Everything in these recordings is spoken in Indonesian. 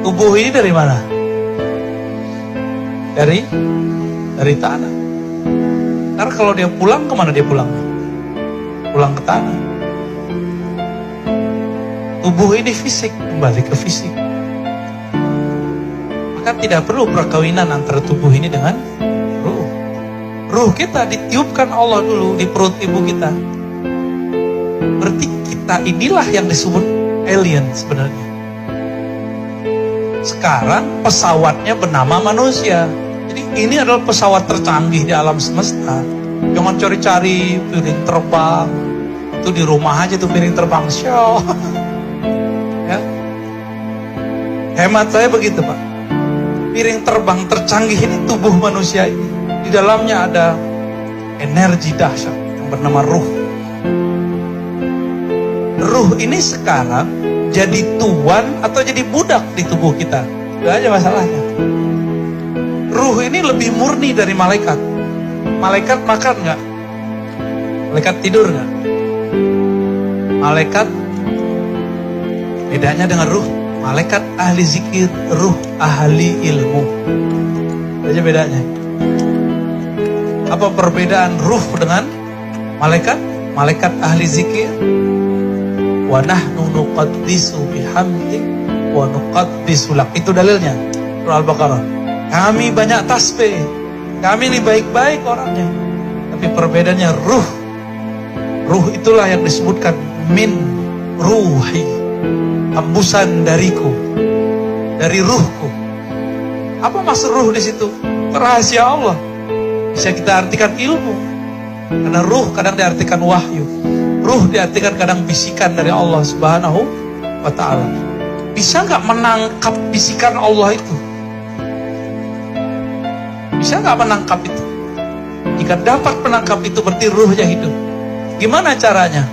Tubuh ini dari mana? Dari tanah. Karena kalau dia pulang, kemana dia pulang? Pulang ke tanah. Tubuh ini fisik, kembali ke fisik. Maka tidak perlu perkawinan antara tubuh ini dengan ruh. Ruh kita ditiupkan Allah dulu di perut ibu kita. Berarti kita inilah yang disebut alien sebenarnya. Sekarang pesawatnya bernama manusia. Jadi ini adalah pesawat tercanggih di alam semesta. Jangan cari-cari piring terbang. Itu di rumah aja tuh piring terbang. Show. Ya. Hemat saya begitu, Pak. Piring terbang tercanggih ini tubuh manusia ini. Di dalamnya ada energi dahsyat yang bernama ruh. Ruh ini sekarang jadi tuan atau jadi budak di tubuh kita. Itu aja masalahnya. Ruh ini lebih murni dari malaikat. Malaikat makan nggak? Malaikat tidur nggak? Malaikat bedanya dengan ruh. Malaikat ahli zikir, ruh ahli ilmu. Itu aja bedanya. Apa perbedaan ruh dengan malaikat? Malaikat ahli zikir, wa nahnu nuqaddisu bihamdik wa nuqaddisu lak. Itu dalilnya surah Al-Baqarah. Kami banyak tasbih, kami ini baik-baik orangnya. Tapi perbedaannya ruh. Ruh itulah yang disebutkan min ruhi, hembusan dariku, dari ruhku. Apa maksud ruh di situ? Rahasia Allah. Bisa kita artikan ilmu. Karena ruh kadang diartikan wahyu. Ruh diartikan kadang bisikan dari Allah Subhanahu wa ta'ala. Bisa nggak menangkap bisikan Allah itu? Bisa nggak menangkap itu? Jika dapat menangkap itu berarti ruhnya hidup. Gimana caranya?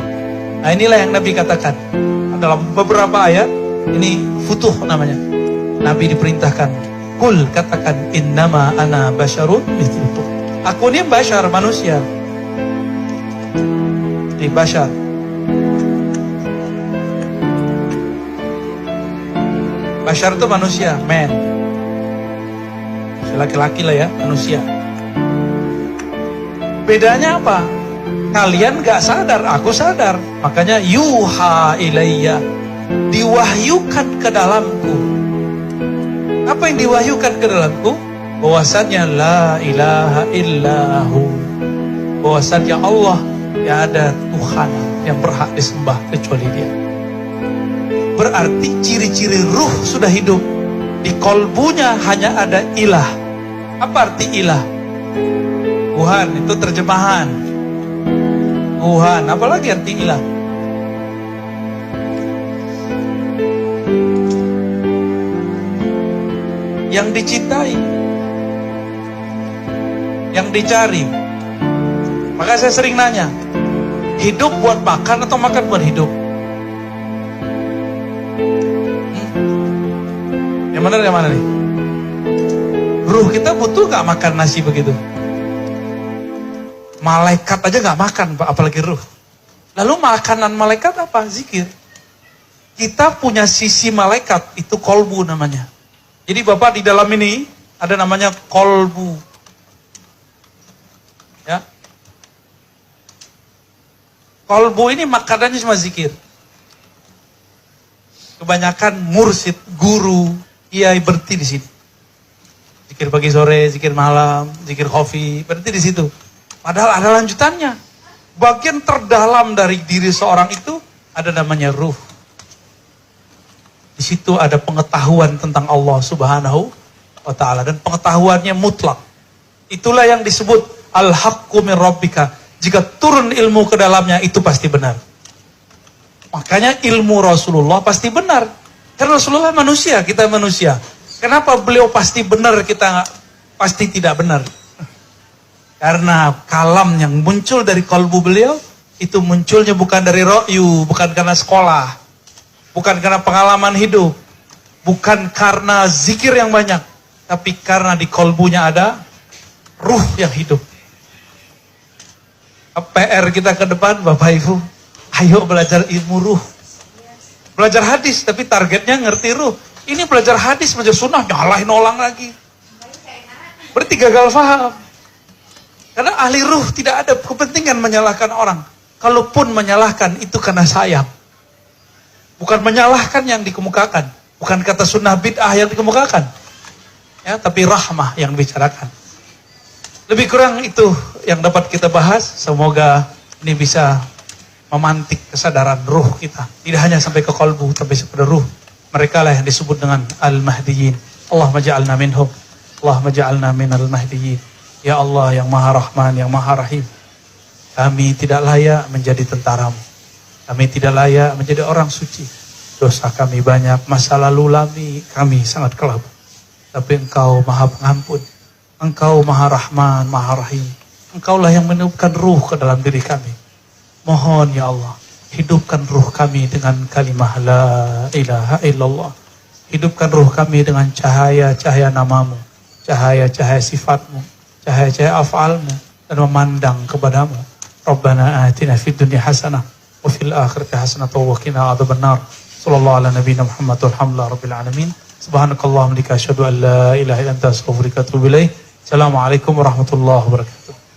Nah inilah yang Nabi katakan. Dalam beberapa ayat, ini futuh namanya. Nabi diperintahkan, kul katakan innama ana basyarun mithlukum. Aku ini basyar, manusia. Ini basyar. Basyar itu manusia, man. Laki-laki lah ya, manusia. Bedanya apa? Kalian gak sadar, aku sadar. Makanya yuha ilayya, diwahyukan ke dalamku. Apa yang diwahyukan ke dalamku? Bahwasannya la ilaha illahu, bahwasannya Allah tidak ada Tuhan yang berhak disembah kecuali Dia. Berarti ciri-ciri ruh sudah hidup. Di kolbunya hanya ada ilah. Apa arti ilah? Tuhan, itu terjemahan Tuhan. Apalagi arti ilah? Yang dicintai, yang dicari. Maka saya sering nanya, hidup buat makan atau makan buat hidup? Yang mana nih? Ruh kita butuh gak makan nasi begitu? Malaikat aja gak makan, Pak, apalagi ruh. Lalu makanan malaikat apa? Zikir. Kita punya sisi malaikat, itu kolbu namanya. Jadi Bapak di dalam ini ada namanya kolbu. Ya. Kolbu ini makanannya cuma zikir. Kebanyakan mursid, guru, kiai berhenti di sini. Zikir pagi sore, zikir malam, zikir kopi, berhenti di situ. Padahal ada lanjutannya. Bagian terdalam dari diri seorang itu ada namanya ruh. Di situ ada pengetahuan tentang Allah Subhanahu wa ta'ala. Dan pengetahuannya mutlak. Itulah yang disebut al-haqqu min rabbika. Jika turun ilmu ke dalamnya itu pasti benar. Makanya ilmu Rasulullah pasti benar. Karena Rasulullah manusia, kita manusia. Kenapa beliau pasti benar, kita pasti tidak benar? Karena kalam yang muncul dari kalbu beliau, itu munculnya bukan dari ro'yu, bukan karena sekolah, bukan karena pengalaman hidup, bukan karena zikir yang banyak, tapi karena di kalbunya ada ruh yang hidup. PR kita ke depan, Bapak Ibu, ayo belajar ilmu ruh. Belajar hadis, tapi targetnya ngerti ruh. Ini belajar hadis, belajar sunnah, nyalahin orang lagi. Berarti gagal paham. Karena ahli ruh tidak ada kepentingan menyalahkan orang. Kalaupun menyalahkan itu karena sayang. Bukan menyalahkan yang dikemukakan. Bukan kata sunnah bid'ah yang dikemukakan. Ya, tapi rahmah yang dibicarakan. Lebih kurang itu yang dapat kita bahas. Semoga ini bisa memantik kesadaran ruh kita. Tidak hanya sampai ke kalbu, tapi sampai ruh. Mereka lah yang disebut dengan al-mahdiyin. Allahumma ja'alna minhum. Allahumma ja'alna minal mahdiyin. Ya Allah yang maha rahman, yang maha rahim. Kami tidak layak menjadi tentaramu. Kami tidak layak menjadi orang suci. Dosa kami banyak, masa lalu kami sangat kelabu. Tapi Engkau maha pengampun. Engkau maha rahman, maha rahim. Engkaulah yang menghidupkan ruh ke dalam diri kami. Mohon ya Allah, hidupkan ruh kami dengan kalimah la ilaha illallah. Hidupkan ruh kami dengan cahaya-cahaya namamu. Cahaya-cahaya sifatmu. Cahaya-cahaya af'almu. Dan memandang kepadamu. Rabbana atina fid dunya hasanah. Wa fil akhirati hasanah. Wa qina adzabannar. Sallallahu ala nabiyina Muhammad walhamdulillah rabbil alamin. Subhanakallahumma lika asyhadu an la ilaha illa anta astaghfiruka wa atubu ilaik. Assalamualaikum warahmatullahi wabarakatuh.